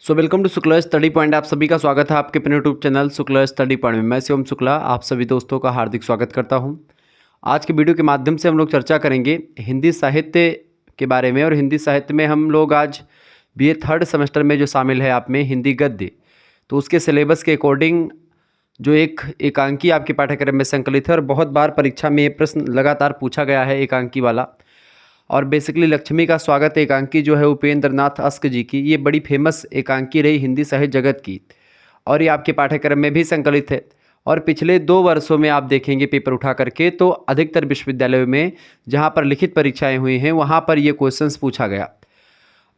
Welcome to Shukla study point. आप सभी का स्वागत है आपके अपने YouTube channel Shukla study point में। मैं शिवम शुक्ला आप सभी दोस्तों का हार्दिक स्वागत करता हूं। आज के वीडियो के माध्यम से हम लोग चर्चा करेंगे हिंदी साहित्य के बारे में। और हिंदी साहित्य में हम लोग आज बीए थर्ड सेमेस्टर में जो शामिल है आप में हिंदी गद्य, तो उसके सिलेबस के अकॉर्डिंग जो एक एकांकी आपके पाठ्यक्रम में संकलित है और बहुत बार परीक्षा में ये प्रश्न लगातार पूछा गया है एकांकी वाला। और बेसिकली लक्ष्मी का स्वागत एकांकी जो है उपेंद्र नाथ अस्क जी की, ये बड़ी फेमस एकांकी रही हिंदी साहित्य जगत की और ये आपके पाठ्यक्रम में भी संकलित है। और पिछले 2 वर्षों में आप देखेंगे पेपर उठा करके तो अधिकतर विश्वविद्यालयों में जहाँ पर लिखित परीक्षाएं हुई हैं वहाँ पर ये क्वेश्चंस पूछा गया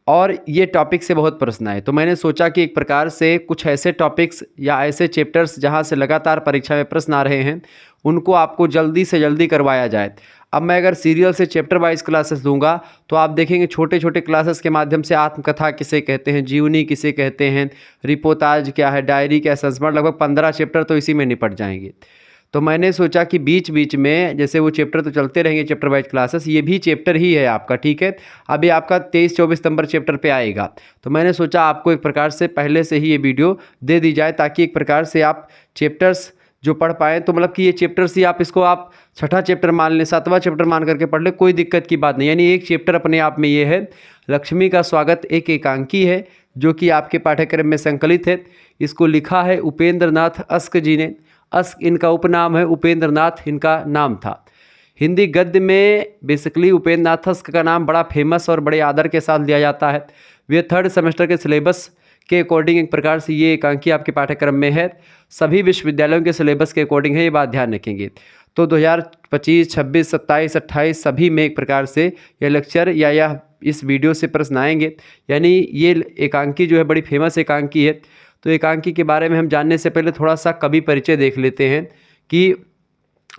और ये टॉपिक से बहुत प्रश्न आए। तो मैंने सोचा कि एक प्रकार से कुछ ऐसे टॉपिक्स या ऐसे चैप्टर्स जहाँ से लगातार परीक्षा में प्रश्न आ रहे हैं उनको आपको जल्दी से जल्दी करवाया जाए। अब मैं अगर सीरियल से चैप्टर वाइज क्लासेस दूंगा तो आप देखेंगे छोटे छोटे क्लासेस के माध्यम से आत्मकथा किसे कहते हैं, जीवनी किसे कहते हैं, रिपोर्टाज क्या है, डायरी क्या, संस्मरण, लगभग 15 चैप्टर तो इसी में निपट जाएंगे। तो मैंने सोचा कि बीच बीच में जैसे वो चैप्टर तो चलते रहेंगे चैप्टर वाइज क्लासेस, ये भी चैप्टर ही है आपका, ठीक है। अभी आपका 23-24 नंबर चैप्टर पे आएगा तो मैंने सोचा आपको एक प्रकार से पहले से ही ये वीडियो दे दी जाए ताकि एक प्रकार से आप चैप्टर्स जो पढ़ पाएँ। तो मतलब कि ये चैप्टर्स ही आप इसको आप छठा चैप्टर मान लें, 7वां चैप्टर मान करके पढ़ ले, कोई दिक्कत की बात नहीं। यानी एक चैप्टर अपने आप में ये है लक्ष्मी का स्वागत, एक एकांकी है जो कि आपके पाठ्यक्रम में संकलित है। इसको लिखा है उपेंद्र नाथ अस्क जी ने। अस्क इनका उपनाम है, उपेंद्र नाथ इनका नाम था। हिंदी गद्य में बेसिकली उपेंद्र नाथ अस्क का नाम बड़ा फेमस और बड़े आदर के साथ लिया जाता है। वे थर्ड सेमेस्टर के सिलेबस के अकॉर्डिंग एक प्रकार से ये एकांकी आपके पाठ्यक्रम में है, सभी विश्वविद्यालयों के सिलेबस के अकॉर्डिंग है, ये बात ध्यान रखेंगे। तो 2025, 26, 27, 28 सभी में एक प्रकार से यह लेक्चर या यह इस वीडियो से प्रश्न आएंगे। यानी ये एकांकी जो है बड़ी फेमस एकांकी है। तो एकांकी के बारे में हम जानने से पहले थोड़ा सा कवि परिचय देख लेते हैं कि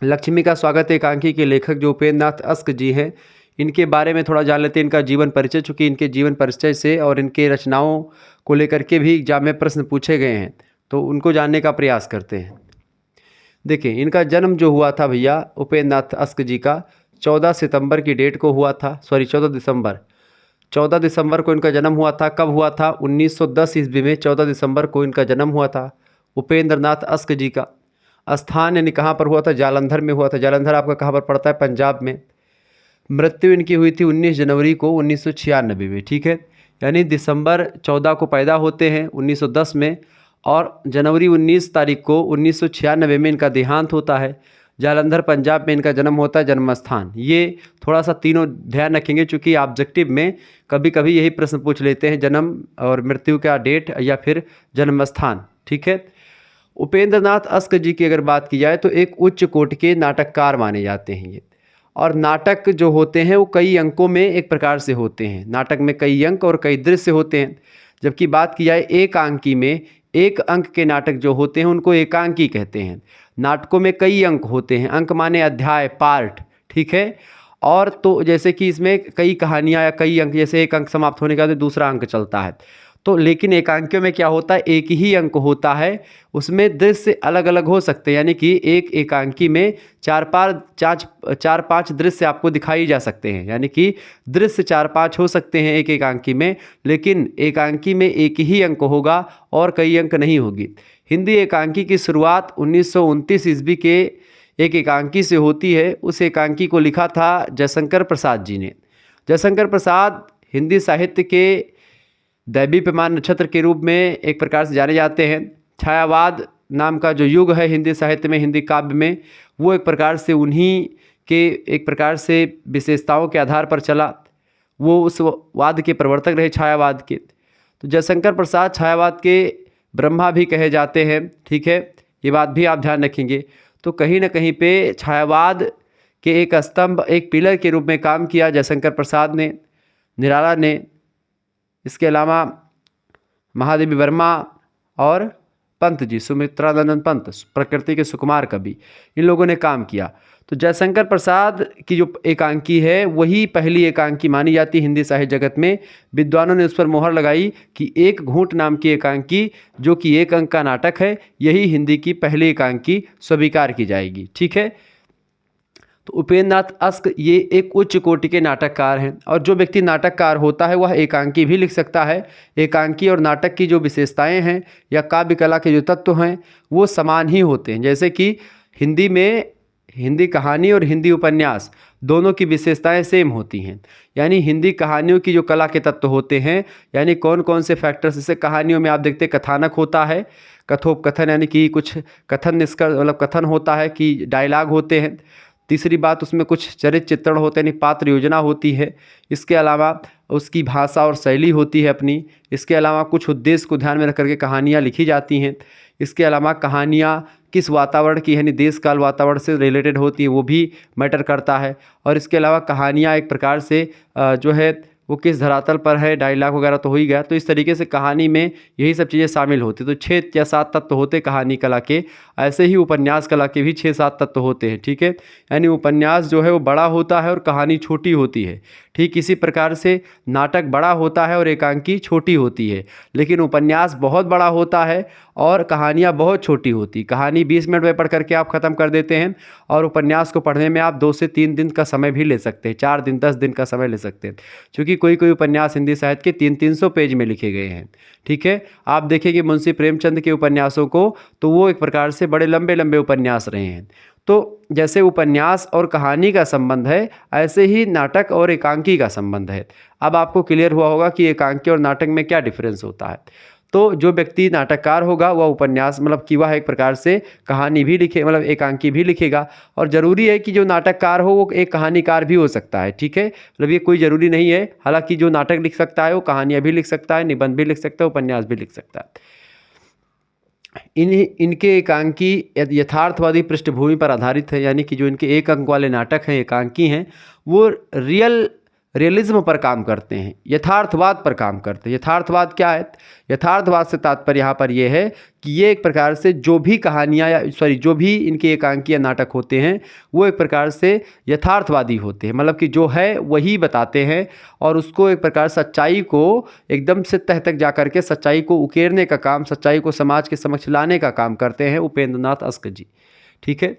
लक्ष्मी का स्वागत एकांकी के लेखक जो उपेंद्र नाथ अस्क जी हैं इनके बारे में थोड़ा जान लेते हैं, इनका जीवन परिचय। चूँकि इनके जीवन परिचय से और इनके रचनाओं को लेकर के भी एग्जाम में प्रश्न पूछे गए हैं तो उनको जानने का प्रयास करते हैं। देखिए इनका जन्म जो हुआ था भैया उपेंद्र नाथ अस्क जी का 14 सितंबर की डेट को हुआ था, 14 दिसंबर को इनका जन्म हुआ था। कब हुआ था? 1910 ईस्वी में 14 दिसंबर को इनका जन्म हुआ था उपेंद्र नाथ अस्क जी का। स्थान यानी कहाँ पर हुआ था? जालंधर में हुआ था। जालंधर आपका कहाँ पर पड़ता है? पंजाब में। मृत्यु इनकी हुई थी 19 जनवरी को 1996 में, ठीक है। यानी दिसंबर 14 को पैदा होते हैं 1910 में और जनवरी 19 तारीख को 1996 में इनका देहांत होता है। जालंधर पंजाब में इनका जन्म होता है, जन्म स्थान। ये थोड़ा सा तीनों ध्यान रखेंगे चूँकि ऑब्जेक्टिव में कभी कभी यही प्रश्न पूछ लेते हैं, जन्म और मृत्यु का डेट या फिर जन्म स्थान, ठीक है। उपेंद्र नाथ अस्क जी की अगर बात की जाए तो एक उच्च कोटि के नाटककार माने जाते हैं ये। और नाटक जो होते हैं वो कई अंकों में एक प्रकार से होते हैं। नाटक में कई अंक और कई दृश्य होते हैं। जबकि बात की जाए एकांकी में, एक अंक के नाटक जो होते हैं उनको एकांकी कहते हैं। नाटकों में कई अंक होते हैं, अंक माने अध्याय, पार्ट, ठीक है। और तो जैसे कि इसमें कई कहानियाँ या कई अंक, जैसे एक अंक समाप्त होने के बाद दूसरा अंक चलता है तो, लेकिन एकांकियों में क्या होता है? एक ही अंक होता है, उसमें दृश्य अलग अलग हो सकते हैं। यानी कि एक एकांकी में 4-5 दृश्य आपको दिखाई जा सकते हैं। यानी कि दृश्य 4-5 हो सकते हैं एक एकांकी में, लेकिन एकांकी में एक ही अंक होगा और कई अंक नहीं होगी। हिंदी एकांकी की शुरुआत 1929 ईस्वी के एक एकांकी से होती है। उस एकांकी को लिखा था जयशंकर प्रसाद जी ने। जयशंकर प्रसाद हिंदी साहित्य के दैवी पैमान नक्षत्र के रूप में एक प्रकार से जाने जाते हैं। छायावाद नाम का जो युग है हिंदी साहित्य में, हिंदी काव्य में, वो एक प्रकार से उन्हीं के एक प्रकार से विशेषताओं के आधार पर चला। वो उस वाद के प्रवर्तक रहे, छायावाद के। तो जयशंकर प्रसाद छायावाद के ब्रह्मा भी कहे जाते हैं, ठीक है। ये बात भी आप ध्यान रखेंगे। तो कहीं ना कहीं पे छायावाद के एक स्तंभ, एक पिलर के रूप में काम किया जयशंकर प्रसाद ने, निराला ने। इसके अलावा महादेवी वर्मा और पंत जी, सुमित्रानंदन पंत, प्रकृति के सुकुमार कवि, इन लोगों ने काम किया। तो जयशंकर प्रसाद की जो एकांकी है वही पहली एकांकी मानी जाती है हिंदी साहित्य जगत में। विद्वानों ने उस पर मोहर लगाई कि एक घूंट नाम की एकांकी जो कि एक अंक का नाटक है, यही हिंदी की पहली एकांकी स्वीकार की जाएगी, ठीक है। तो उपेंद्र नाथ अस्क ये एक उच्च कोटि के नाटककार हैं, और जो व्यक्ति नाटककार होता है वह एकांकी भी लिख सकता है। एकांकी और नाटक की जो विशेषताएं हैं या काव्य कला के जो तत्व हैं वो समान ही होते हैं। जैसे कि हिंदी में हिंदी कहानी और हिंदी उपन्यास दोनों की विशेषताएं सेम होती हैं। यानी हिंदी कहानियों की जो कला के तत्व होते हैं, यानी कौन कौन से फैक्टर्स, जैसे कहानियों में आप देखते हैं कथानक होता है, कथोपकथन यानी कि कुछ कथन निष्कर्ष मतलब कथन होता है कि डायलॉग होते हैं। तीसरी बात, उसमें कुछ चरित्र चित्रण होते हैं, यानी पात्र योजना होती है। इसके अलावा उसकी भाषा और शैली होती है अपनी। इसके अलावा कुछ उद्देश्य को ध्यान में रख करके कहानियाँ लिखी जाती हैं। इसके अलावा कहानियाँ किस वातावरण की, यानी देश काल वातावरण से रिलेटेड होती है, वो भी मैटर करता है। और इसके अलावा कहानियाँ एक प्रकार से जो है वो किस धरातल पर है, डायलॉग वगैरह तो हो ही गया। तो इस तरीके से कहानी में यही सब चीज़ें शामिल होती। तो 6 या 7 तत्व होते कहानी कला के। ऐसे ही उपन्यास कला के भी 6-7 तत्व होते हैं, ठीक है। यानी उपन्यास जो है वो बड़ा होता है और कहानी छोटी होती है। ठीक इसी प्रकार से नाटक बड़ा होता है और एकांकी छोटी होती है। लेकिन उपन्यास बहुत बड़ा होता है और कहानियाँ बहुत छोटी होती। कहानी 20 मिनट में पढ़ करके आप ख़त्म कर देते हैं, और उपन्यास को पढ़ने में आप 2 से 3 दिन का समय भी ले सकते हैं, 4 दिन 10 दिन का समय ले सकते हैं, क्योंकि कोई कोई उपन्यास हिंदी साहित्य के 300-300 पेज में लिखे गए हैं, ठीक है। आप देखेंगे मुंशी प्रेमचंद के उपन्यासों को, तो वो एक प्रकार से बड़े लंबे लंबे उपन्यास रहे हैं। तो जैसे उपन्यास और कहानी का संबंध है, ऐसे ही नाटक और एकांकी का संबंध है। अब आपको क्लियर हुआ होगा कि एकांकी और नाटक में क्या डिफरेंस होता है। तो जो व्यक्ति नाटककार होगा वह उपन्यास मतलब कि वह एक प्रकार से कहानी भी लिखे, मतलब एकांकी भी लिखेगा। और ज़रूरी है कि जो नाटककार हो वो एक कहानीकार भी हो सकता है, ठीक है। मतलब ये कोई ज़रूरी नहीं है। हालांकि जो नाटक लिख सकता है वो कहानियाँ भी लिख सकता है, निबंध भी लिख सकता है, उपन्यास भी लिख सकता है। इनके एकांकी यथार्थवादी पृष्ठभूमि पर आधारित है। यानी कि जो इनके एक अंक वाले नाटक हैं, एकांकी हैं, वो रियलिज्म पर काम करते हैं, यथार्थवाद पर काम करते हैं। यथार्थवाद क्या है? यथार्थवाद से तात्पर्य यहाँ पर यह है कि ये एक प्रकार से जो भी कहानियाँ जो भी इनके एकांकी या नाटक होते हैं वो एक प्रकार से यथार्थवादी होते हैं। मतलब कि जो है वही बताते हैं, और उसको एक प्रकार सच्चाई को एकदम से तह तक जा कर के सच्चाई को उकेरने का काम, सच्चाई को समाज के समक्ष लाने का काम करते हैं उपेंद्र नाथ अस्क जी, ठीक है।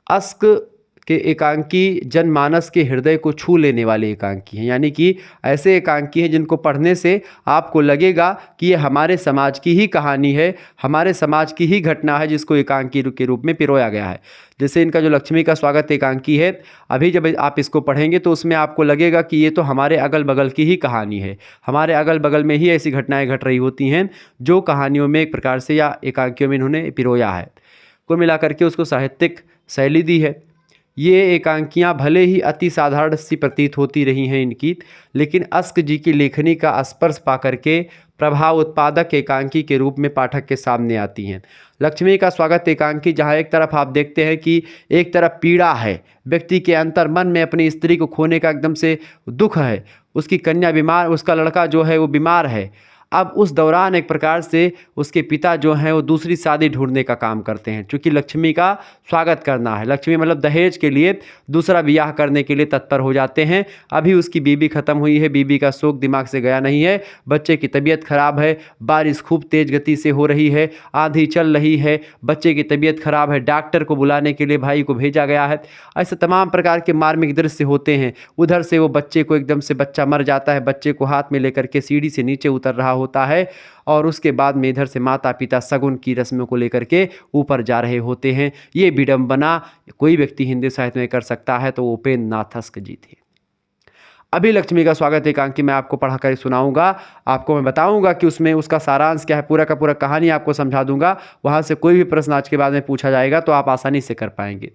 अस्क के एकांकी जनमानस के हृदय को छू लेने वाले एकांकी हैं। यानी कि ऐसे एकांकी हैं जिनको पढ़ने से आपको लगेगा कि ये हमारे समाज की ही कहानी है, हमारे समाज की ही घटना है, जिसको एकांकी के रूप में पिरोया गया है। जैसे इनका जो लक्ष्मी का स्वागत एकांकी है, अभी जब आप इसको पढ़ेंगे तो उसमें आपको लगेगा कि ये तो हमारे अगल बगल की ही कहानी है, हमारे अगल बगल में ही ऐसी घटनाएं घट रही होती हैं जो कहानियों में एक प्रकार से या एकांकियों में इन्होंने पिरोया है। कुल मिलाकर के उसको साहित्यिक शैली दी है। ये एकांकियाँ भले ही अति साधारण सी प्रतीत होती रही हैं इनकी, लेकिन अस्क जी की लेखनी का स्पर्श पा करके प्रभाव उत्पादक एकांकी के रूप में पाठक के सामने आती हैं। लक्ष्मी का स्वागत एकांकी, जहाँ एक तरफ आप देखते हैं कि एक तरफ पीड़ा है, व्यक्ति के अंतर मन में अपनी स्त्री को खोने का एकदम से दुख है, उसकी कन्या बीमार, उसका लड़का जो है वो बीमार है। अब उस दौरान एक प्रकार से उसके पिता जो हैं वो दूसरी शादी ढूंढने का काम करते हैं, क्योंकि लक्ष्मी का स्वागत करना है। लक्ष्मी मतलब दहेज के लिए दूसरा ब्याह करने के लिए तत्पर हो जाते हैं। अभी उसकी बीबी ख़त्म हुई है, बीबी का शोक दिमाग से गया नहीं है, बच्चे की तबीयत खराब है, बारिश खूब तेज़ गति से हो रही है, आंधी चल रही है, बच्चे की तबीयत खराब है, डॉक्टर को बुलाने के लिए भाई को भेजा गया है। ऐसे तमाम प्रकार के मार्मिक दृश्य होते हैं। उधर से वो बच्चे को एकदम से बच्चा मर जाता है, बच्चे को हाथ में लेकर के सीढ़ी से नीचे उतर रहा होता है, और उसके बाद में इधर से माता पिता शगुन की रस्मों को लेकर के ऊपर जा रहे होते हैं। ये विडंबना कोई व्यक्ति हिंदी साहित्य में कर सकता है तो वो उपेंद्र नाथ अस्क जी थे। अभी लक्ष्मी का स्वागत एकांकी मैं आपको पढ़ा कर सुनाऊंगा, आपको मैं बताऊंगा कि उसमें उसका सारांश क्या है, पूरा का पूरा कहानी आपको समझा दूंगा। वहां से कोई भी प्रश्न आज के बाद में पूछा जाएगा तो आप आसानी से कर पाएंगे।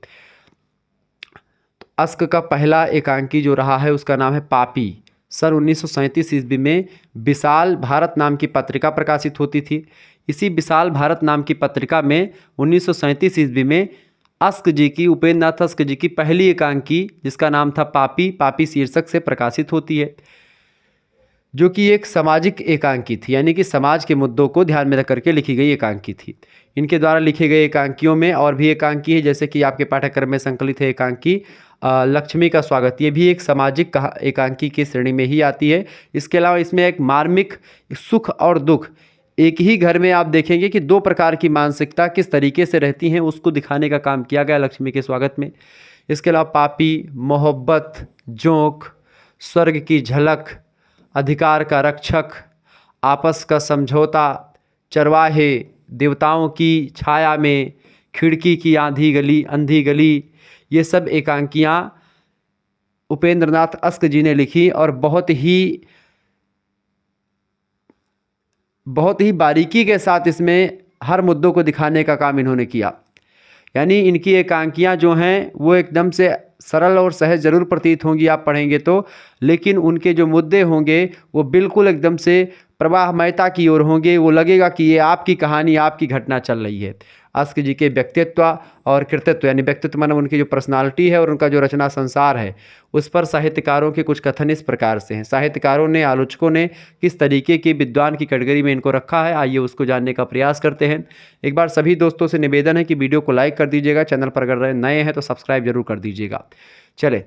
अस्क का पहला एकांकी जो रहा है उसका नाम है पापी। सन 1937 ईस्वी में विशाल भारत नाम की पत्रिका प्रकाशित होती थी। इसी विशाल भारत नाम की पत्रिका में 1937 ईस्वी में अस्क जी की, उपेंद्र नाथ अस्क जी की पहली एकांकी, जिसका नाम था पापी, पापी शीर्षक से प्रकाशित होती है, जो कि एक सामाजिक एकांकी थी। यानी कि समाज के मुद्दों को ध्यान में रख करके लिखी गई एकांकी थी। इनके द्वारा लिखे गए एकांकियों में और भी एकांकी है, जैसे कि आपके पाठ्यक्रम में संकलित है एकांकी लक्ष्मी का स्वागत, ये भी एक सामाजिक एकांकी की श्रेणी में ही आती है। इसके अलावा इसमें एक मार्मिक सुख और दुख, एक ही घर में आप देखेंगे कि 2 प्रकार की मानसिकता किस तरीके से रहती हैं उसको दिखाने का काम किया गया लक्ष्मी के स्वागत में। इसके अलावा पापी, मोहब्बत, जोंक, स्वर्ग की झलक, अधिकार का रक्षक, आपस का समझौता, चरवाहे, देवताओं की छाया में, खिड़की की अंधी गली, ये सब एकांकियाँ उपेंद्र नाथ अस्क जी ने लिखी और बहुत ही बारीकी के साथ इसमें हर मुद्दों को दिखाने का काम इन्होंने किया। यानी इनकी एकांकियाँ जो हैं वो एकदम से सरल और सहज जरूर प्रतीत होंगी आप पढ़ेंगे तो, लेकिन उनके जो मुद्दे होंगे वो बिल्कुल एकदम से प्रवाहमयता की ओर होंगे। वो लगेगा कि ये आपकी कहानी, आपकी घटना चल रही है। अस्क जी के व्यक्तित्व और कृतित्व, यानी व्यक्तित्व माने उनकी जो पर्सनालिटी है और उनका जो रचना संसार है, उस पर साहित्यकारों के कुछ कथन इस प्रकार से हैं। साहित्यकारों ने, आलोचकों ने किस तरीके के विद्वान की कैटेगरी में इनको रखा है, आइए उसको जानने का प्रयास करते हैं। एक बार सभी दोस्तों से निवेदन है कि वीडियो को लाइक कर दीजिएगा, चैनल पर अगर नए हैं तो सब्सक्राइब जरूर कर दीजिएगा। चले,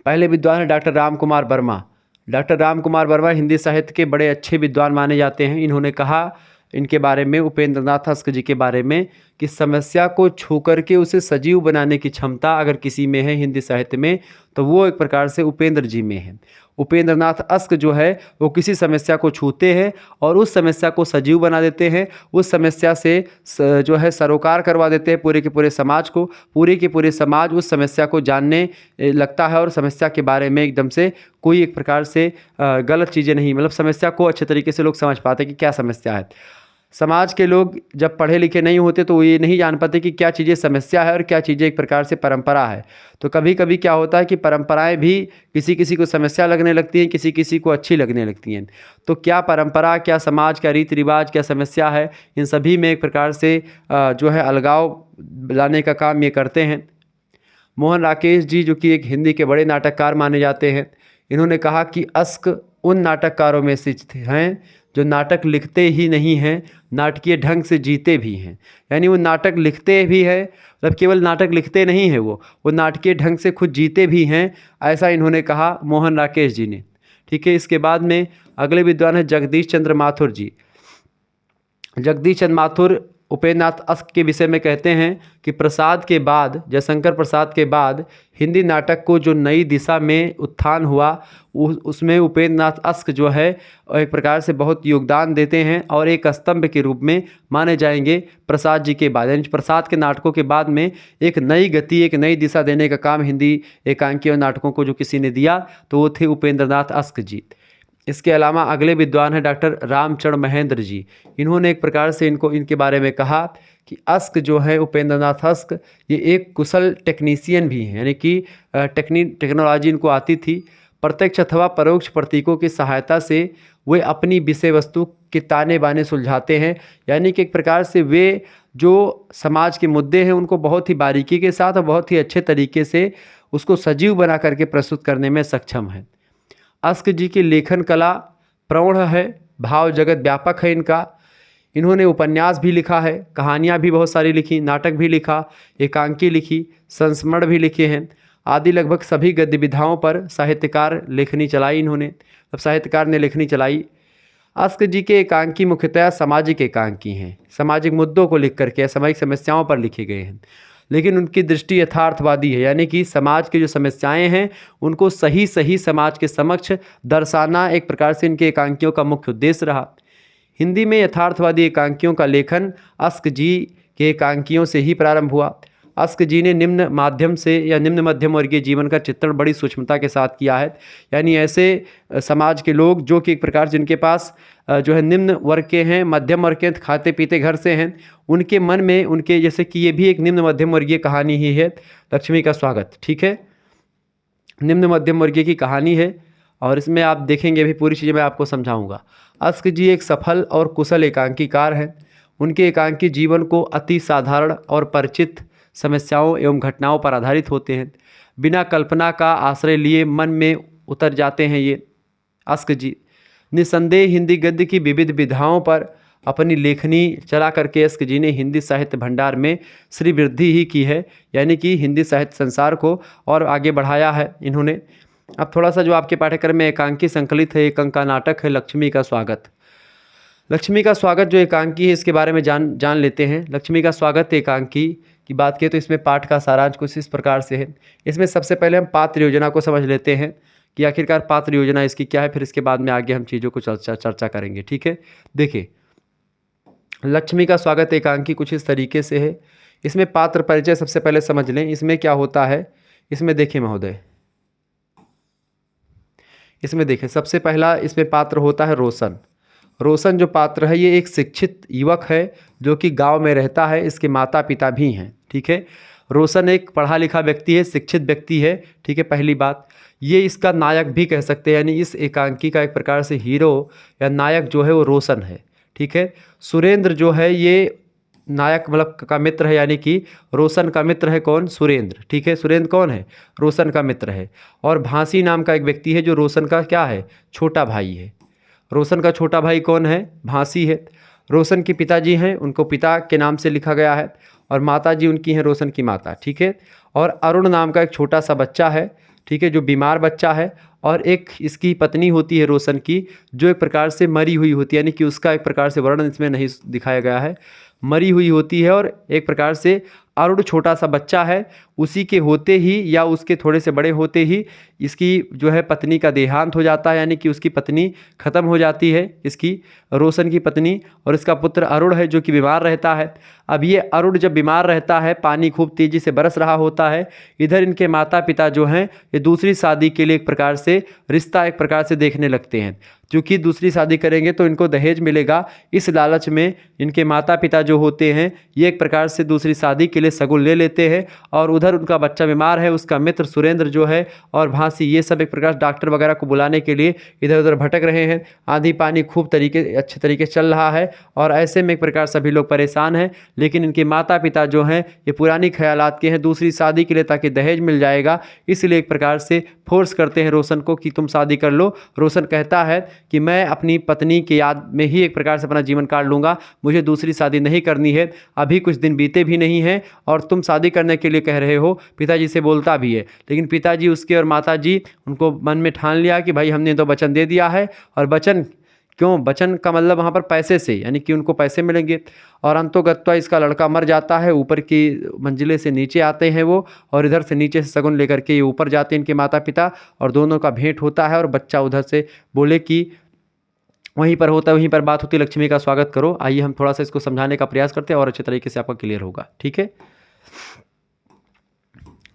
पहले विद्वान है डॉक्टर राम कुमार वर्मा। डॉक्टर राम कुमार वर्मा हिंदी साहित्य के बड़े अच्छे विद्वान माने जाते हैं। इन्होंने कहा इनके बारे में, उपेंद्र नाथ अस्क जी के बारे में, कि समस्या को छू करके उसे सजीव बनाने की क्षमता अगर किसी में है हिंदी साहित्य में, तो वो एक प्रकार से उपेंद्र जी में है। उपेंद्र नाथ अस्क जो है वो किसी समस्या को छूते हैं और उस समस्या को सजीव बना देते हैं। उस समस्या से जो है सरोकार करवा देते हैं पूरे के पूरे समाज को। पूरे के पूरे समाज उस समस्या को जानने लगता है और समस्या के बारे में एकदम से कोई एक प्रकार से गलत चीज़ें नहीं, मतलब समस्या को अच्छे तरीके से लोग समझ पाते कि क्या समस्या है। समाज के लोग जब पढ़े लिखे नहीं होते तो वो ये नहीं जान पाते कि क्या चीज़ें समस्या है और क्या चीज़ें एक प्रकार से परंपरा है। तो कभी कभी क्या होता है कि परंपराएं भी किसी किसी को समस्या लगने लगती हैं, किसी किसी को अच्छी लगने लगती हैं। तो क्या परंपरा, क्या समाज, क्या रीति रिवाज, क्या समस्या है, इन सभी में एक प्रकार से जो है अलगाव लाने का काम ये करते हैं। मोहन राकेश जी, जो कि एक हिंदी के बड़े नाटककार माने जाते हैं, इन्होंने कहा कि अस्क उन नाटककारों में से हैं जो नाटक लिखते ही नहीं हैं, नाटकीय ढंग से जीते भी हैं। यानी वो नाटक लिखते भी हैं, मतलब केवल नाटक लिखते नहीं हैं, वो नाटकीय ढंग से खुद जीते भी हैं, ऐसा इन्होंने कहा मोहन राकेश जी ने। ठीक है, इसके बाद में अगले विद्वान है जगदीश चंद्र माथुर जी। जगदीश चंद्र माथुर उपेंद्र नाथ अस्क के विषय में कहते हैं कि प्रसाद के बाद, जयशंकर प्रसाद के बाद हिंदी नाटक को जो नई दिशा में उत्थान हुआ, उसमें उपेंद्र नाथ अस्क जो है एक प्रकार से बहुत योगदान देते हैं और एक स्तंभ के रूप में माने जाएंगे प्रसाद जी के बाद। यानी प्रसाद के नाटकों के बाद में एक नई गति, एक नई दिशा देने का काम हिंदी एकांकी और नाटकों को जो किसी ने दिया तो वो थे उपेंद्र नाथ अस्क जी। इसके अलावा अगले विद्वान हैं डॉक्टर रामचरण महेंद्र जी। इन्होंने एक प्रकार से इनके बारे में कहा कि अस्क जो है, उपेंद्र नाथ अस्क, ये एक कुशल टेक्नीशियन भी हैं, यानी कि टेक्नोलॉजी इनको आती थी। प्रत्यक्ष अथवा परोक्ष प्रतीकों की सहायता से वे अपनी विषय वस्तु के ताने बाने सुलझाते हैं। यानी कि एक प्रकार से वे जो समाज के मुद्दे हैं उनको बहुत ही बारीकी के साथ और बहुत ही अच्छे तरीके से उसको सजीव बना करके प्रस्तुत करने में सक्षम है। अस्क जी की लेखन कला प्रौढ़ है, भाव जगत व्यापक है इनका। इन्होंने उपन्यास भी लिखा है, कहानियाँ भी बहुत सारी लिखी, नाटक भी लिखा, एकांकी लिखी, संस्मरण भी लिखे हैं आदि। लगभग सभी गद्य विधाओं पर साहित्यकार लेखनी चलाई इन्होंने, अब साहित्यकार ने लेखनी चलाई। अस्क जी के एकांकी मुख्यतः सामाजिक एकांकी हैं, सामाजिक मुद्दों को लिख करके सामाजिक समस्याओं पर लिखे गए हैं, लेकिन उनकी दृष्टि यथार्थवादी है। यानी कि समाज की जो समस्याएं हैं उनको सही सही समाज के समक्ष दर्शाना एक प्रकार से इनके एकांकियों का मुख्य उद्देश्य रहा। हिंदी में यथार्थवादी एकांकियों का लेखन अस्क जी के एकांकियों से ही प्रारंभ हुआ। अस्क जी ने निम्न माध्यम से या निम्न मध्यम वर्गीय जीवन का चित्रण बड़ी सूक्ष्मता के साथ किया है। यानी ऐसे समाज के लोग जो कि एक प्रकार जिनके पास जो है निम्न वर्ग के हैं, मध्यम वर्ग के खाते पीते घर से हैं, उनके मन में उनके, जैसे कि ये भी एक निम्न मध्यम वर्गीय कहानी ही है, लक्ष्मी का स्वागत। ठीक है, निम्न मध्यम वर्गीय की कहानी है और इसमें आप देखेंगे भी पूरी चीज़ें मैं आपको समझाऊंगा। अस्क जी एक सफल और कुशल एकांकीकार हैं। उनके एकांकी जीवन को अति साधारण और परिचित समस्याओं एवं घटनाओं पर आधारित होते हैं। बिना कल्पना का आश्रय लिए मन में उतर जाते हैं ये अस्क जी। निसंदेह हिंदी गद्य की विविध विधाओं पर अपनी लेखनी चला करके अस्क जी ने हिंदी साहित्य भंडार में श्री वृद्धि ही की है, यानी कि हिंदी साहित्य संसार को और आगे बढ़ाया है इन्होंने। अब थोड़ा सा जो आपके पाठ्यक्रम में एकांकी संकलित है, एक अंक का नाटक है लक्ष्मी का स्वागत। लक्ष्मी का स्वागत जो एकांकी है इसके बारे में जान लेते हैं। लक्ष्मी का स्वागत एकांकी की बात करें तो इसमें पाठ का सारांश कुछ इस प्रकार से है। इसमें सबसे पहले हम पात्र योजना को समझ लेते हैं कि आखिरकार पात्र योजना इसकी क्या है, फिर इसके बाद में आगे हम चीज़ों को चर्चा करेंगे। ठीक है, देखिए लक्ष्मी का स्वागत एकांकी कुछ इस तरीके से है। इसमें पात्र परिचय सबसे पहले समझ लें। इसमें क्या होता है, इसमें देखिए महोदय, इसमें देखिए सबसे पहला इसमें पात्र होता है रोशन। रोशन जो पात्र है ये एक शिक्षित युवक है जो कि गांव में रहता है, इसके माता पिता भी हैं। ठीक है, रोशन एक पढ़ा लिखा व्यक्ति है, शिक्षित व्यक्ति है। ठीक है, पहली बात ये इसका नायक भी कह सकते हैं, यानी इस एकांकी का एक प्रकार से हीरो या नायक जो है वो रोशन है। ठीक है, सुरेंद्र जो है ये नायक मतलब का मित्र है, यानी कि रोशन का मित्र है कौन, सुरेंद्र। ठीक है, सुरेंद्र कौन है, रोशन का मित्र है। और भांसी नाम का एक व्यक्ति है जो रोशन का क्या है, छोटा भाई है। रोशन का छोटा भाई कौन है, भांसी है। रोशन के पिताजी हैं, उनको पिता के नाम से लिखा गया है, और माता जी उनकी हैं रोशन की माता। ठीक है, और अरुण नाम का एक छोटा सा बच्चा है। ठीक है, जो बीमार बच्चा है, और एक इसकी पत्नी होती है रोशन की जो एक प्रकार से मरी हुई होती है, यानी कि उसका एक प्रकार से वर्णन इसमें नहीं दिखाया गया है, मरी हुई होती है। और एक प्रकार से अरुण छोटा सा बच्चा है, उसी के होते ही या उसके थोड़े से बड़े होते ही इसकी जो है पत्नी का देहांत हो जाता है, यानी कि उसकी पत्नी ख़त्म हो जाती है, इसकी रोशन की पत्नी। और इसका पुत्र अरुण है जो कि बीमार रहता है। अब ये अरुण जब बीमार रहता है, पानी खूब तेज़ी से बरस रहा होता है, इधर इनके माता पिता जो हैं ये दूसरी शादी के लिए एक प्रकार से रिश्ता एक प्रकार से देखने लगते हैं। क्योंकि दूसरी शादी करेंगे तो इनको दहेज मिलेगा, इस लालच में इनके माता पिता जो होते हैं ये एक प्रकार से दूसरी शादी के लिए शगुन ले लेते हैं। और उधर उनका बच्चा बीमार है, उसका मित्र सुरेंद्र जो है और भांसी ये सब एक प्रकार डॉक्टर वगैरह को बुलाने के लिए इधर उधर भटक रहे हैं। आंधी पानी खूब अच्छे तरीके से चल रहा है, और ऐसे में एक प्रकार सभी लोग परेशान हैं। लेकिन इनके माता पिता जो हैं ये पुरानी ख्यालात के हैं, दूसरी शादी के लिए ताकि दहेज मिल जाएगा, इसलिए एक प्रकार से फोर्स करते हैं रोशन को कि तुम शादी कर लो। रोशन कहता है कि मैं अपनी पत्नी की याद में ही एक प्रकार से अपना जीवन काट लूँगा, मुझे दूसरी शादी नहीं करनी है, अभी कुछ दिन बीते भी नहीं हैं और तुम शादी करने के लिए कह रहे हो। पिताजी से बोलता भी है, लेकिन पिताजी उसके और माताजी उनको मन में ठान लिया कि भाई हमने तो वचन दे दिया है। और वचन क्यों, वचन का मतलब वहाँ पर पैसे से, यानी कि उनको पैसे मिलेंगे। और अंतोगत्वा इसका लड़का मर जाता है, ऊपर की मंजिले से नीचे आते हैं वो, और इधर से नीचे से शगुन लेकर के ये ऊपर जाते हैं इनके माता पिता, और दोनों का भेंट होता है। और बच्चा उधर से बोले कि वहीं पर होता है, वहीं पर बात होती है, लक्ष्मी का स्वागत करो। आइए हम थोड़ा सा इसको समझाने का प्रयास करते हैं और अच्छे तरीके से आपका क्लियर होगा। ठीक है,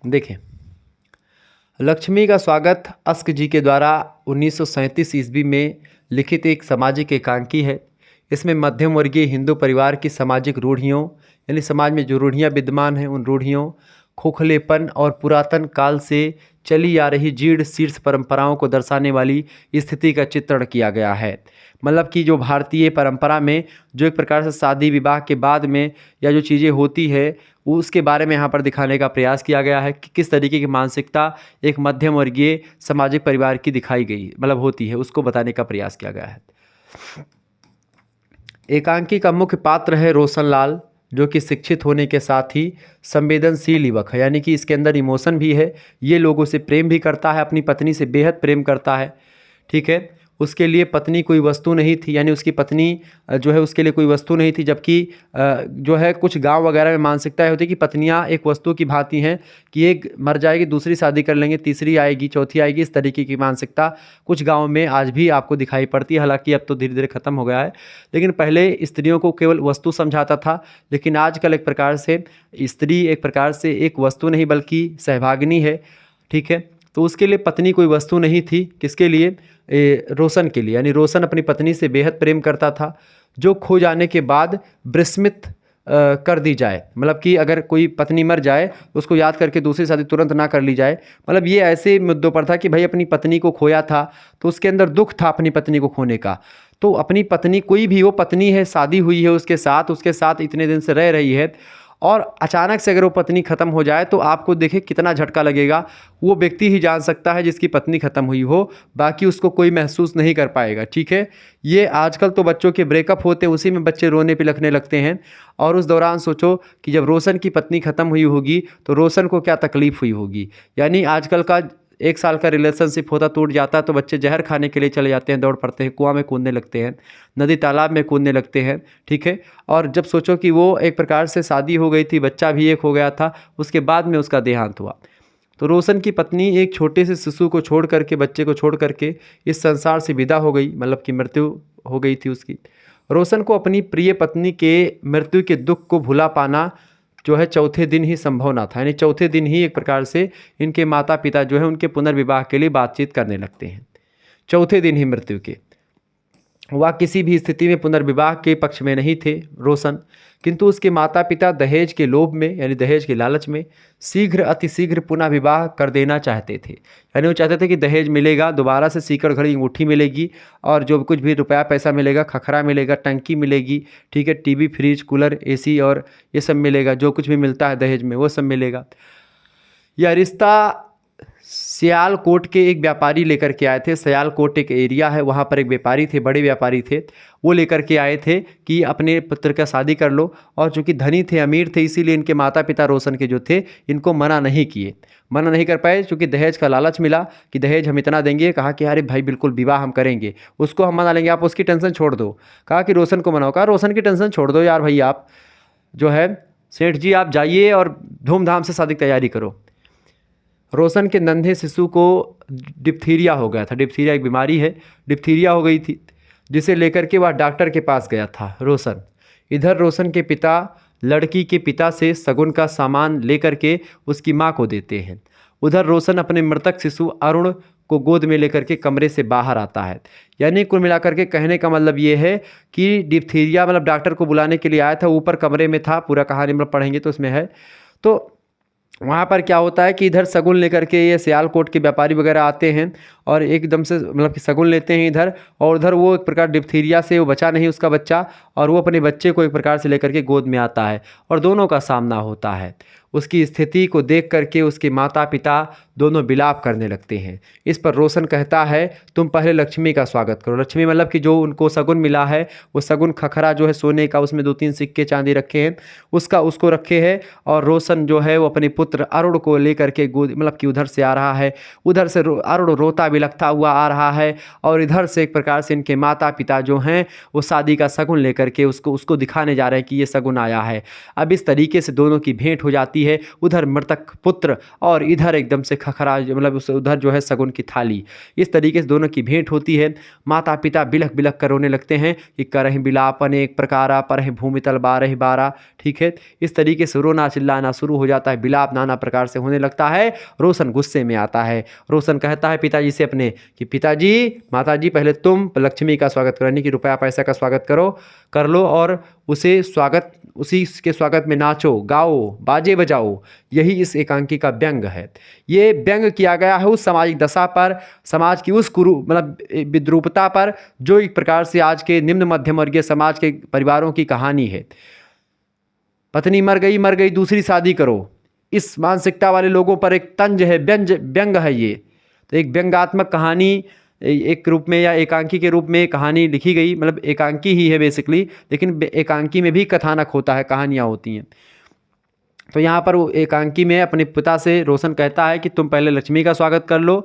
देखें लक्ष्मी का स्वागत अस्क जी के द्वारा 1937 ईस्वी में लिखित एक सामाजिक एकांकी है। इसमें मध्यम वर्गीय हिंदू परिवार की सामाजिक रूढ़ियों, यानी समाज में जो रूढ़ियाँ विद्यमान हैं उन रूढ़ियों, खोखलेपन और पुरातन काल से चली आ रही जीर्ण शीर्ष परंपराओं को दर्शाने वाली स्थिति का चित्रण किया गया है। मतलब कि जो भारतीय परंपरा में जो एक प्रकार से शादी विवाह के बाद में या जो चीज़ें होती है उसके बारे में यहाँ पर दिखाने का प्रयास किया गया है कि किस तरीके की मानसिकता एक मध्यम वर्गीय सामाजिक परिवार की दिखाई गई मतलब होती है, उसको बताने का प्रयास किया गया है। एकांकी का मुख्य पात्र है रोशन लाल, जो कि शिक्षित होने के साथ ही संवेदनशील युवक है, यानी कि इसके अंदर इमोशन भी है, ये लोगों से प्रेम भी करता है, अपनी पत्नी से बेहद प्रेम करता है। ठीक है, उसके लिए पत्नी कोई वस्तु नहीं थी, यानी उसकी पत्नी जो है उसके लिए कोई वस्तु नहीं थी। जबकि जो है कुछ गांव वगैरह में मानसिकता होती है कि पत्नियां एक वस्तु की भांति हैं कि एक मर जाएगी दूसरी शादी कर लेंगे, तीसरी आएगी चौथी आएगी, इस तरीके की मानसिकता कुछ गाँव में आज भी आपको दिखाई पड़ती है। हालांकि अब तो धीरे धीरे ख़त्म हो गया है, लेकिन पहले स्त्रियों को केवल वस्तु समझाता था। लेकिन आजकल एक प्रकार से स्त्री एक प्रकार से एक वस्तु नहीं बल्कि सहभागिनी है। ठीक है, तो उसके लिए पत्नी कोई वस्तु नहीं थी, किसके लिए, रोशन के लिए। यानी रोशन अपनी पत्नी से बेहद प्रेम करता था, जो खो जाने के बाद विस्मृत कर दी जाए, मतलब कि अगर कोई पत्नी मर जाए उसको याद करके दूसरी शादी तुरंत ना कर ली जाए। मतलब ये ऐसे मुद्दों पर था कि भाई अपनी पत्नी को खोया था तो उसके अंदर दुख था अपनी पत्नी को खोने का। तो अपनी पत्नी, कोई भी वो पत्नी है, शादी हुई है उसके साथ इतने दिन से रह रही है, और अचानक से अगर वो पत्नी ख़त्म हो जाए तो आपको देखे कितना झटका लगेगा। वो व्यक्ति ही जान सकता है जिसकी पत्नी ख़त्म हुई हो, बाकी उसको कोई महसूस नहीं कर पाएगा। ठीक है, ये आजकल तो बच्चों के ब्रेकअप होते हैं, उसी में बच्चे रोने पिलखने लगते हैं। और उस दौरान सोचो कि जब रोशन की पत्नी ख़त्म हुई होगी तो रोशन को क्या तकलीफ़ हुई होगी। यानी आजकल का 1 साल का रिलेशनशिप होता टूट जाता है तो बच्चे जहर खाने के लिए चले जाते हैं, दौड़ पड़ते हैं, कुआं में कूदने लगते हैं, नदी तालाब में कूदने लगते हैं, ठीक है। और जब सोचो कि वो एक प्रकार से शादी हो गई थी, बच्चा भी एक हो गया था, उसके बाद में उसका देहांत हुआ। तो रोशन की पत्नी एक छोटे से शिशु को छोड़ करके, बच्चे को छोड़ करके इस संसार से विदा हो गई, मतलब कि मृत्यु हो गई थी उसकी। रोशन को अपनी प्रिय पत्नी के मृत्यु के दुख को भुला पाना जो है चौथे दिन ही संभव ना था, यानी चौथे दिन ही एक प्रकार से इनके माता पिता जो है उनके पुनर्विवाह के लिए बातचीत करने लगते हैं। चौथे दिन ही मृत्यु के। वह किसी भी स्थिति में पुनर्विवाह के पक्ष में नहीं थे रोशन, किंतु उसके माता पिता दहेज के लोभ में, यानी दहेज के लालच में शीघ्र अतिशीघ्र पुनः विवाह कर देना चाहते थे। यानी वो चाहते थे कि दहेज मिलेगा, दोबारा से सीकड़ घड़ी अंगूठी मिलेगी और जो कुछ भी रुपया पैसा मिलेगा, खखरा मिलेगा, टंकी मिलेगी, ठीक है, टीवी फ्रिज कूलर एसी और ये सब मिलेगा, जो कुछ भी मिलता है दहेज में वो सब मिलेगा। यह रिश्ता सियालकोट के एक व्यापारी लेकर के आए थे। सियालकोट एक एरिया है, वहाँ पर एक व्यापारी थे, बड़े व्यापारी थे, वो लेकर के आए थे कि अपने पुत्र का शादी कर लो। और चूँकि धनी थे, अमीर थे, इसीलिए इनके माता पिता रोशन के जो थे इनको मना नहीं किए, मना नहीं कर पाए, चूँकि दहेज का लालच मिला कि दहेज हम इतना देंगे। कहा कि अरे भाई बिल्कुल विवाह हम करेंगे, उसको हम मना लेंगे, आप उसकी टेंशन छोड़ दो। कहा कि रोशन को मनाओ, कहा रोशन की टेंशन छोड़ दो यार भाई, आप जो है सेठ जी आप जाइए और धूमधाम से शादी की तैयारी करो। रोशन के नन्हे शिशु को डिप्थीरिया हो गया था। डिप्थीरिया एक बीमारी है, डिप्थीरिया हो गई थी, जिसे लेकर के वह डॉक्टर के पास गया था रोशन। इधर रोशन के पिता लड़की के पिता से शगुन का सामान लेकर के उसकी माँ को देते हैं। उधर रोशन अपने मृतक शिशु अरुण को गोद में लेकर के कमरे से बाहर आता है। यानी कुल मिलाकर के कहने का मतलब ये है कि डिप्थीरिया मतलब डॉक्टर को बुलाने के लिए आया था, ऊपर कमरे में था, पूरा कहानी मतलब पढ़ेंगे तो उसमें है। तो वहाँ पर क्या होता है कि इधर शगुन लेकर के ये सियालकोट के व्यापारी वगैरह आते हैं और एकदम से मतलब कि शगुन लेते हैं इधर, और उधर वो एक प्रकार डिप्थीरिया से वो बचा नहीं उसका बच्चा, और वो अपने बच्चे को एक प्रकार से लेकर के गोद में आता है और दोनों का सामना होता है। उसकी स्थिति को देख करके उसके माता पिता दोनों विलाप करने लगते हैं। इस पर रोशन कहता है तुम पहले लक्ष्मी का स्वागत करो। लक्ष्मी मतलब कि जो उनको शगुन मिला है, वो शगुन खखरा जो है सोने का, उसमें 2-3 सिक्के चांदी रखे हैं, उसको रखे हैं। और रोशन जो है वो अपने पुत्र अरुण को लेकर के गोद मतलब कि उधर से आ रहा है, उधर से अरुण रोता बिलखता हुआ आ रहा है, और इधर से एक प्रकार से इनके माता पिता जो हैं वो शादी का शगुन लेकर के उसको दिखाने जा रहे हैं कि ये शगुन आया है। अब इस तरीके से दोनों की भेंट हो जाती है, उधर मृतक पुत्र और इधर एकदम से खखरा मतलब उधर जो है शगुन की थाली। इस तरीके से दोनों की भेंट होती है। माता पिता बिलख बिलख कर रोने लगते हैं कि करहि बिलाप अनेक प्रकारा, परहि भूमि तल बारहि बारा, ठीक है। इस तरीके से रोना चिल्लाना शुरू हो जाता है, बिलाप नाना प्रकार से होने लगता है। रोशन गुस्से में आता है। रोशन कहता है पिताजी से अपने कि पिताजी माताजी पहले तुम लक्ष्मी का स्वागत करो, यानी कि रुपया पैसा का स्वागत कर लो और उसी के स्वागत में नाचो गाओ बाजे बजाओ। यही इस एकांकी का व्यंग है। ये व्यंग किया गया है उस सामाजिक दशा पर, समाज की उस मतलब विद्रूपता पर, जो एक प्रकार से आज के निम्न मध्यम वर्गीय समाज के परिवारों की कहानी है। पत्नी मर गई दूसरी शादी करो, इस मानसिकता वाले लोगों पर एक तंज है, व्यंग है ये। तो एक व्यंग्यात्मक कहानी एक रूप में या एकांकी के रूप में कहानी लिखी गई, मतलब एकांकी ही है बेसिकली, लेकिन एकांकी में भी कथानक होता है, कहानियाँ होती हैं। तो यहाँ पर वो एकांकी में अपने पिता से रोशन कहता है कि तुम पहले लक्ष्मी का स्वागत कर लो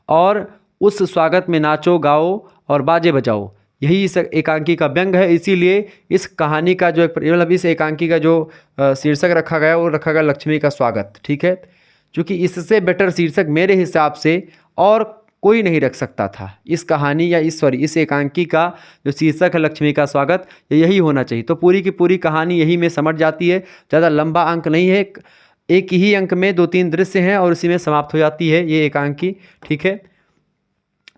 और उस स्वागत में नाचो गाओ और बाजे बजाओ। यही इस एकांकी का व्यंग है। इसीलिए इस कहानी का जो मतलब इस एकांकी का जो शीर्षक रखा गया वो रखा गया लक्ष्मी का स्वागत, ठीक है। क्योंकि इससे बेटर शीर्षक मेरे हिसाब से और कोई नहीं रख सकता था इस कहानी या इस एकांकी का जो शीर्षक है लक्ष्मी का स्वागत, यही होना चाहिए। तो पूरी की पूरी कहानी यही में समझ जाती है। ज़्यादा लंबा अंक नहीं है, एक ही अंक में 2-3 दृश्य हैं और उसी में समाप्त हो जाती है ये एकांकी, ठीक है।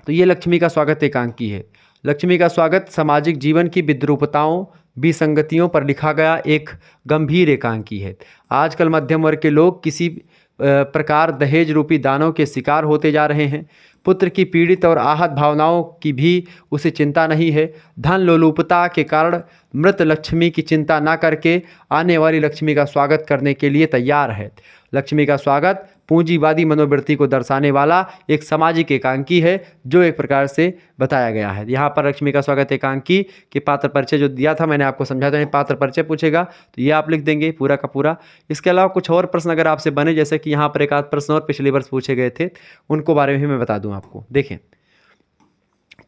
तो ये लक्ष्मी का स्वागत एकांकी है। लक्ष्मी का स्वागत सामाजिक जीवन की विद्रूपताओं विसंगतियों पर लिखा गया एक गंभीर एकांकी है। आजकल मध्यम वर्ग के लोग किसी प्रकार दहेज रूपी दानों के शिकार होते जा रहे हैं। पुत्र की पीड़ित और आहत भावनाओं की भी उसे चिंता नहीं है। धन लोलुपता के कारण मृत लक्ष्मी की चिंता ना करके आने वाली लक्ष्मी का स्वागत करने के लिए तैयार है। लक्ष्मी का स्वागत पूंजीवादी मनोवृत्ति को दर्शाने वाला एक सामाजिक एकांकी है, जो एक प्रकार से बताया गया है। यहाँ पर लक्ष्मी का स्वागत एकांकी के पात्र परिचय जो दिया था, मैंने आपको समझा था, पात्र परिचय पूछेगा तो ये आप लिख देंगे पूरा का पूरा। इसके अलावा कुछ और प्रश्न अगर आपसे बने, जैसे कि यहाँ पर एक आध प्रश्न और पिछले वर्ष पूछे गए थे, उनको बारे में भी मैं बता दूँ आपको। देखें,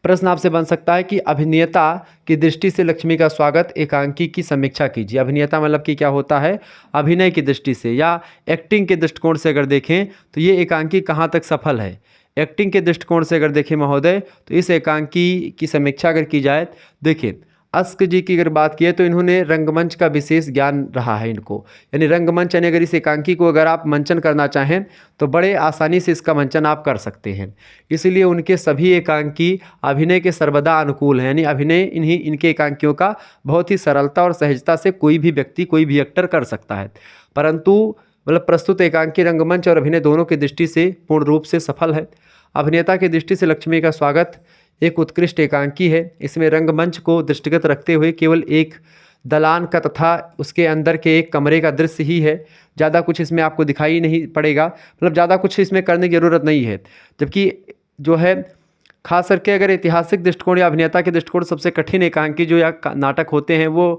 प्रश्न आपसे बन सकता है कि अभिनेता की दृष्टि से लक्ष्मी का स्वागत एकांकी की समीक्षा कीजिए। अभिनेता मतलब कि क्या होता है, अभिनय की दृष्टि से या एक्टिंग के दृष्टिकोण से अगर देखें तो ये एकांकी कहाँ तक सफल है। एक्टिंग के दृष्टिकोण से अगर देखें महोदय, तो इस एकांकी की समीक्षा अगर की जाए, देखिए अस्क जी की अगर बात की तो इन्होंने रंगमंच का विशेष ज्ञान रहा है इनको, यानी रंगमंच, यानी अगर इस एकांकी को अगर आप मंचन करना चाहें तो बड़े आसानी से इसका मंचन आप कर सकते हैं। इसीलिए उनके सभी एकांकी अभिनय के सर्वदा अनुकूल हैं, यानी अभिनय इनके एकांकियों का बहुत ही सरलता और सहजता से कोई भी व्यक्ति, कोई भी एक्टर कर सकता है। परंतु मतलब प्रस्तुत एकांकी रंगमंच और अभिनय दोनों की दृष्टि से पूर्ण रूप से सफल है। अभिनेता की दृष्टि से लक्ष्मी का स्वागत एक उत्कृष्ट एकांकी है। इसमें रंगमंच को दृष्टिगत रखते हुए केवल एक दलान का तथा उसके अंदर के एक कमरे का दृश्य ही है, ज़्यादा कुछ इसमें आपको दिखाई नहीं पड़ेगा, मतलब ज़्यादा कुछ इसमें करने की ज़रूरत नहीं है। जबकि जो है खास करके अगर ऐतिहासिक दृष्टिकोण या अभिनेता के दृष्टिकोण सबसे कठिन एकांकी जो या नाटक होते हैं वो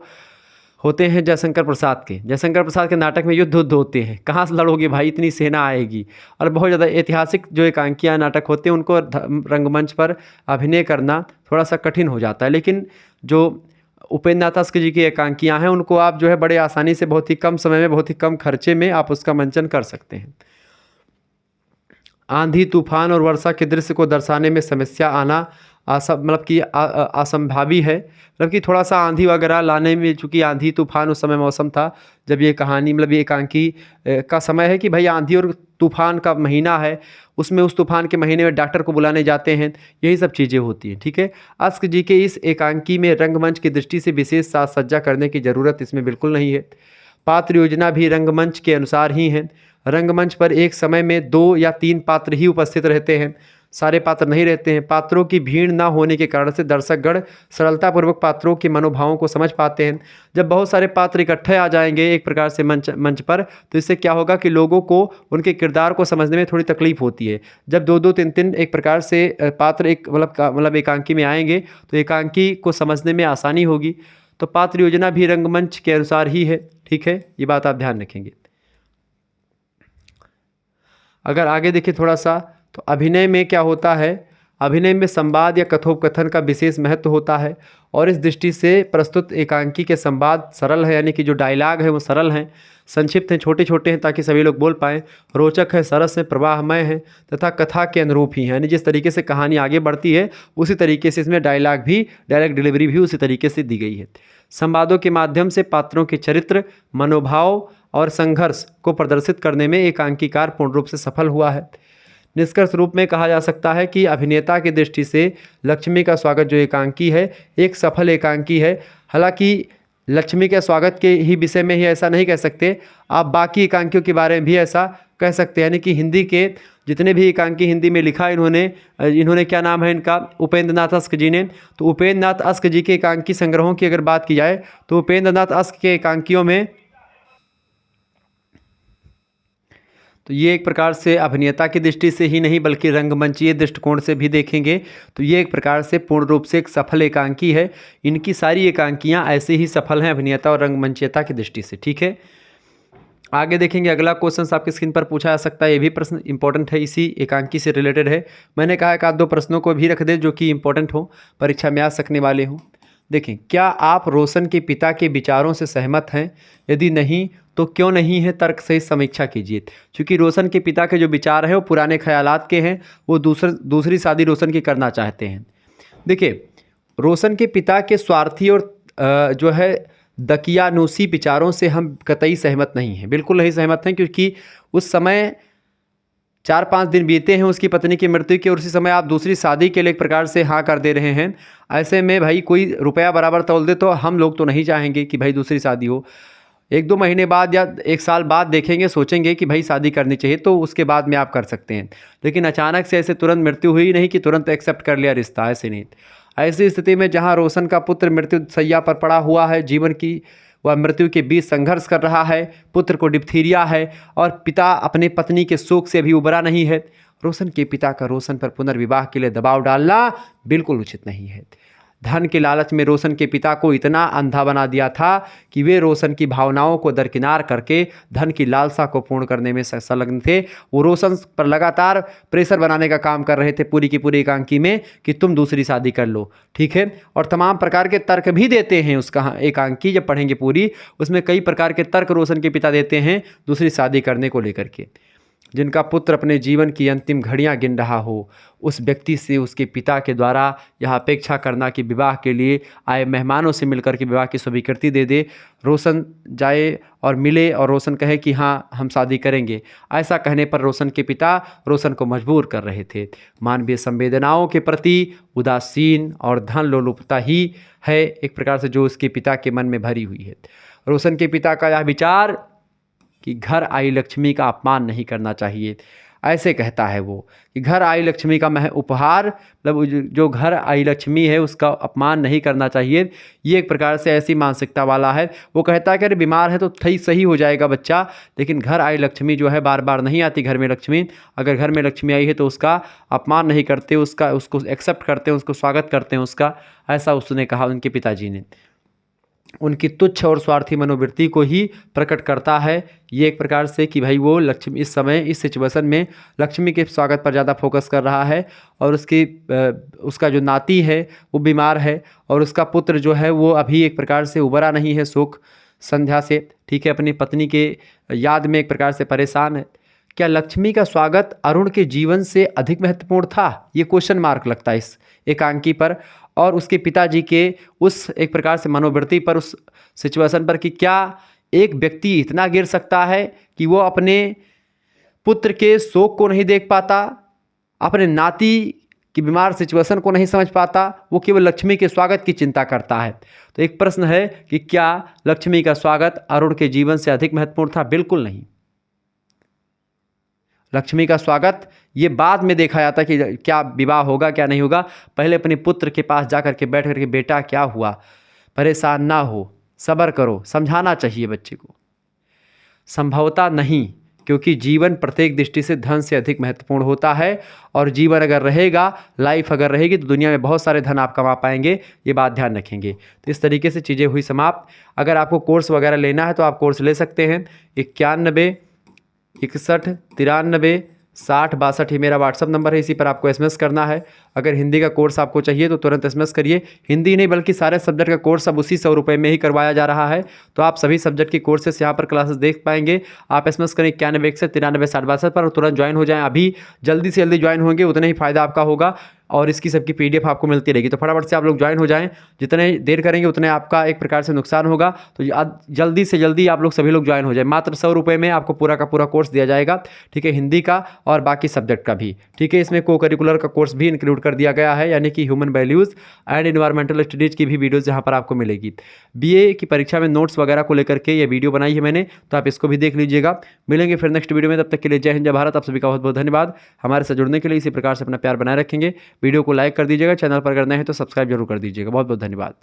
होते हैं जयशंकर प्रसाद के। जयशंकर प्रसाद के नाटक में युद्ध होते हैं, कहाँ से लड़ोगे भाई, इतनी सेना आएगी, और बहुत ज़्यादा ऐतिहासिक जो एकांकियाँ नाटक होते हैं उनको रंगमंच पर अभिनय करना थोड़ा सा कठिन हो जाता है। लेकिन जो उपेंद्र नाथ अस्क जी की एकांकियाँ हैं उनको आप जो है बड़े आसानी से, बहुत ही कम समय में, बहुत ही कम खर्चे में आप उसका मंचन कर सकते हैं। आंधी, तूफान और वर्षा के दृश्य को दर्शाने में समस्या आना मतलब कि असंभावी है, मतलब कि थोड़ा सा आंधी वगैरह लाने में, चूँकि आंधी तूफान उस समय मौसम था जब ये कहानी, मतलब ये एकांकी का समय है कि भाई आंधी और तूफान का महीना है, उसमें उस तूफान के महीने में डॉक्टर को बुलाने जाते हैं, यही सब चीज़ें होती हैं। ठीक है, अस्क जी के इस एकांकी में रंगमंच की दृष्टि से विशेष साज सज्जा करने की ज़रूरत इसमें बिल्कुल नहीं है। पात्र योजना भी रंगमंच के अनुसार ही है। रंगमंच पर एक समय में 2 या 3 पात्र ही उपस्थित रहते हैं, सारे पात्र नहीं रहते हैं। पात्रों की भीड़ ना होने के कारण से दर्शकगण सरलतापूर्वक पात्रों के मनोभावों को समझ पाते हैं। जब बहुत सारे पात्र इकट्ठे आ जाएंगे एक प्रकार से मंच पर, तो इससे क्या होगा कि लोगों को उनके किरदार को समझने में थोड़ी तकलीफ होती है। जब 2-2, 3-3 एक प्रकार से पात्र एक मतलब एकांकी में आएंगे तो एकांकी को समझने में आसानी होगी। तो पात्र योजना भी रंगमंच के अनुसार ही है। ठीक है, ये बात आप ध्यान रखेंगे। अगर आगे देखिए थोड़ा सा, तो अभिनय में क्या होता है, अभिनय में संवाद या कथोपकथन का विशेष महत्व होता है, और इस दृष्टि से प्रस्तुत एकांकी के संवाद सरल है, यानी कि जो डायलॉग है वो सरल हैं, संक्षिप्त हैं, छोटे छोटे हैं ताकि सभी लोग बोल पाएँ, रोचक है, सरस है, प्रवाहमय है तथा कथा के अनुरूप ही है, यानी जिस तरीके से कहानी आगे बढ़ती है उसी तरीके से इसमें डायलॉग डिलीवरी भी उसी तरीके से दी गई है। संवादों के माध्यम से पात्रों के चरित्र, मनोभाव और संघर्ष को प्रदर्शित करने में एकांकीकार पूर्ण रूप से सफल हुआ है। निष्कर्ष रूप में कहा जा सकता है कि अभिनेता की दृष्टि से लक्ष्मी का स्वागत जो एकांकी है एक सफल एकांकी है। हालांकि लक्ष्मी के स्वागत के ही विषय में ही ऐसा नहीं कह सकते, आप बाकी एकांकियों के बारे में भी ऐसा कह सकते हैं, यानी कि हिंदी के जितने भी एकांकी हिंदी में लिखा इन्होंने क्या नाम है इनका, उपेंद्र नाथ अस्क जी ने। तो उपेंद्र नाथ अस्क जी के एकांकी संग्रहों की अगर बात की जाए तो उपेंद्र नाथ अस्क के एकांकियों में तो ये एक प्रकार से अभिनेता की दृष्टि से ही नहीं बल्कि रंगमंचीय दृष्टिकोण से भी देखेंगे तो ये एक प्रकार से पूर्ण रूप से एक सफल एकांकी है। इनकी सारी एकांकियाँ ऐसे ही सफल हैं अभिनेता और रंगमंचीयता की दृष्टि से। ठीक है, आगे देखेंगे अगला क्वेश्चन आपकी स्क्रीन पर पूछा जा सकता है, ये भी प्रश्न इंपॉर्टेंट है, इसी एकांकी से रिलेटेड है। मैंने कहा एक आध 2 प्रश्नों को भी रख दे जो कि इंपॉर्टेंट हो, परीक्षा में आ सकने वाले हों। देखें, क्या आप रोशन के पिता के विचारों से सहमत हैं? यदि नहीं तो क्यों नहीं है, तर्क सहित समीक्षा कीजिए। क्योंकि रोशन के पिता के जो विचार हैं वो पुराने ख्यालात के हैं, वो दूसरी शादी रोशन की करना चाहते हैं। देखिए, रोशन के पिता के स्वार्थी और जो है दकियानूसी विचारों से हम कतई सहमत नहीं हैं, बिल्कुल नहीं सहमत हैं, क्योंकि उस समय 4-5 दिन बीते हैं उसकी पत्नी की मृत्यु के, और उसी समय आप दूसरी शादी के लिए एक प्रकार से हाँ कर दे रहे हैं। ऐसे में भाई कोई रुपया बराबर तौल दे तो हम लोग तो नहीं चाहेंगे कि भाई दूसरी शादी हो। 1-2 महीने बाद या 1 साल बाद देखेंगे, सोचेंगे कि भाई शादी करनी चाहिए, तो उसके बाद में आप कर सकते हैं। लेकिन अचानक से ऐसे तुरंत मृत्यु हुई नहीं कि तुरंत एक्सेप्ट कर लिया रिश्ता, ऐसे नहीं। ऐसी स्थिति में जहाँ रोशन का पुत्र मृत्यु शैया पर पड़ा हुआ है, जीवन की वह मृत्यु के बीच संघर्ष कर रहा है, पुत्र को डिप्थीरिया है और पिता अपने पत्नी के शोक से अभी उबरा नहीं है। रोशन के पिता का रोशन पर पुनर्विवाह के लिए दबाव डालना बिल्कुल उचित नहीं है। धन के लालच में रोशन के पिता को इतना अंधा बना दिया था कि वे रोशन की भावनाओं को दरकिनार करके धन की लालसा को पूर्ण करने में संलग्न थे। वो रोशन पर लगातार प्रेशर बनाने का काम कर रहे थे पूरी की पूरी एकांकी में कि तुम दूसरी शादी कर लो, ठीक है। और तमाम प्रकार के तर्क भी देते हैं, उसका एकांकी जब पढ़ेंगे पूरी उसमें कई प्रकार के तर्क रोशन के पिता देते हैं दूसरी शादी करने को लेकर के। जिनका पुत्र अपने जीवन की अंतिम घड़ियां गिन रहा हो, उस व्यक्ति से उसके पिता के द्वारा यह अपेक्षा करना कि विवाह के लिए आए मेहमानों से मिलकर के विवाह की स्वीकृति दे दे, रोशन जाए और मिले और रोशन कहे कि हाँ हम शादी करेंगे, ऐसा कहने पर रोशन के पिता रोशन को मजबूर कर रहे थे। मानवीय संवेदनाओं के प्रति उदासीन और धन लोलुपता ही है एक प्रकार से जो उसके पिता के मन में भरी हुई है। रोशन के पिता का यह विचार कि घर आई लक्ष्मी का अपमान नहीं करना चाहिए, ऐसे कहता है वो कि घर आई लक्ष्मी का उपहार मतलब जो घर आई लक्ष्मी है उसका अपमान नहीं करना चाहिए। ये एक प्रकार से ऐसी मानसिकता वाला है। वो कहता है कि अरे बीमार है तो सही हो जाएगा बच्चा, लेकिन घर आई लक्ष्मी जो है बार बार नहीं आती घर में लक्ष्मी। अगर घर में लक्ष्मी आई है तो उसका अपमान नहीं करते, उसको एक्सेप्ट करते हैं, उसको स्वागत करते हैं उसका, ऐसा उसने कहा उनके पिताजी ने। उनकी तुच्छ और स्वार्थी मनोवृत्ति को ही प्रकट करता है ये एक प्रकार से कि भाई वो लक्ष्मी इस समय इस सिचुएशन में लक्ष्मी के स्वागत पर ज़्यादा फोकस कर रहा है और उसका जो नाती है वो बीमार है और उसका पुत्र जो है वो अभी एक प्रकार से उबरा नहीं है शोक संध्या से, ठीक है, अपनी पत्नी के याद में एक प्रकार से परेशान है। क्या लक्ष्मी का स्वागत अरुण के जीवन से अधिक महत्वपूर्ण था? ये क्वेश्चन मार्क लगता है इस एकांकी पर और उसके पिताजी के उस एक प्रकार से मनोवृत्ति पर, उस सिचुएशन पर कि क्या एक व्यक्ति इतना गिर सकता है कि वो अपने पुत्र के शोक को नहीं देख पाता, अपने नाती की बीमार सिचुएशन को नहीं समझ पाता, वो केवल लक्ष्मी के स्वागत की चिंता करता है। तो एक प्रश्न है कि क्या लक्ष्मी का स्वागत अरुण के जीवन से अधिक महत्वपूर्ण था? बिल्कुल नहीं। लक्ष्मी का स्वागत ये बाद में देखा जाता कि क्या विवाह होगा क्या नहीं होगा, पहले अपने पुत्र के पास जा करके बैठ करके बेटा क्या हुआ, परेशान ना हो, सब्र करो, समझाना चाहिए बच्चे को। संभवतः नहीं, क्योंकि जीवन प्रत्येक दृष्टि से धन से अधिक महत्वपूर्ण होता है और जीवन अगर रहेगा, लाइफ अगर रहेगी तो दुनिया में बहुत सारे धन आप कमा पाएंगे, ये बात ध्यान रखेंगे। तो इस तरीके से चीज़ें हुई समाप्त। अगर आपको कोर्स वगैरह लेना है तो आप कोर्स ले सकते हैं। 91 61 93 60 62 ये मेरा व्हाट्सअप नंबर है, इसी पर आपको एसएमएस करना है। अगर हिंदी का कोर्स आपको चाहिए तो तुरंत एसएमएस करिए। हिंदी नहीं बल्कि सारे सब्जेक्ट का कोर्स अब उसी 100 रुपये में ही करवाया जा रहा है, तो आप सभी सब्जेक्ट की कोर्सेस यहाँ पर क्लासेस देख पाएंगे। आप एसएमएस करें 91 से 93 60 62 पर और तुरंत ज्वाइन हो जाएँ। अभी जल्दी से जल्दी ज्वाइन होंगे उतना ही फ़ायदा आपका होगा और इसकी सबकी पीडीएफ आपको मिलती रहेगी। तो फटाफट से आप लोग ज्वाइन हो जाएं, जितने देर करेंगे उतने आपका एक प्रकार से नुकसान होगा। तो जल्दी से जल्दी आप लोग सभी लोग ज्वाइन हो जाएं। मात्र 100 रुपये में आपको पूरा का पूरा कोर्स दिया जाएगा, ठीक है, हिंदी का और बाकी सब्जेक्ट का भी, ठीक है। इसमें को करिकुलर का कोर्स भी इंक्लूड कर दिया गया है, यानी कि human values and environmental studies की भी वीडियोज़ यहाँ पर आपको मिलेगी। बीए की परीक्षा में नोट्स वगैरह को लेकर के ये वीडियो बनाई है मैंने, तो आप इसको भी देख लीजिएगा। मिलेंगे फिर नेक्स्ट वीडियो में, तब तक के लिए जय हिंद जय भारत। आप सभी का बहुत बहुत धन्यवाद हमारे साथ जुड़ने के लिए। इसी प्रकार से अपना प्यार बनाए रखेंगे। वीडियो को लाइक कर दीजिएगा, चैनल पर अगर नए हैं तो सब्सक्राइब जरूर कर दीजिएगा। बहुत बहुत धन्यवाद।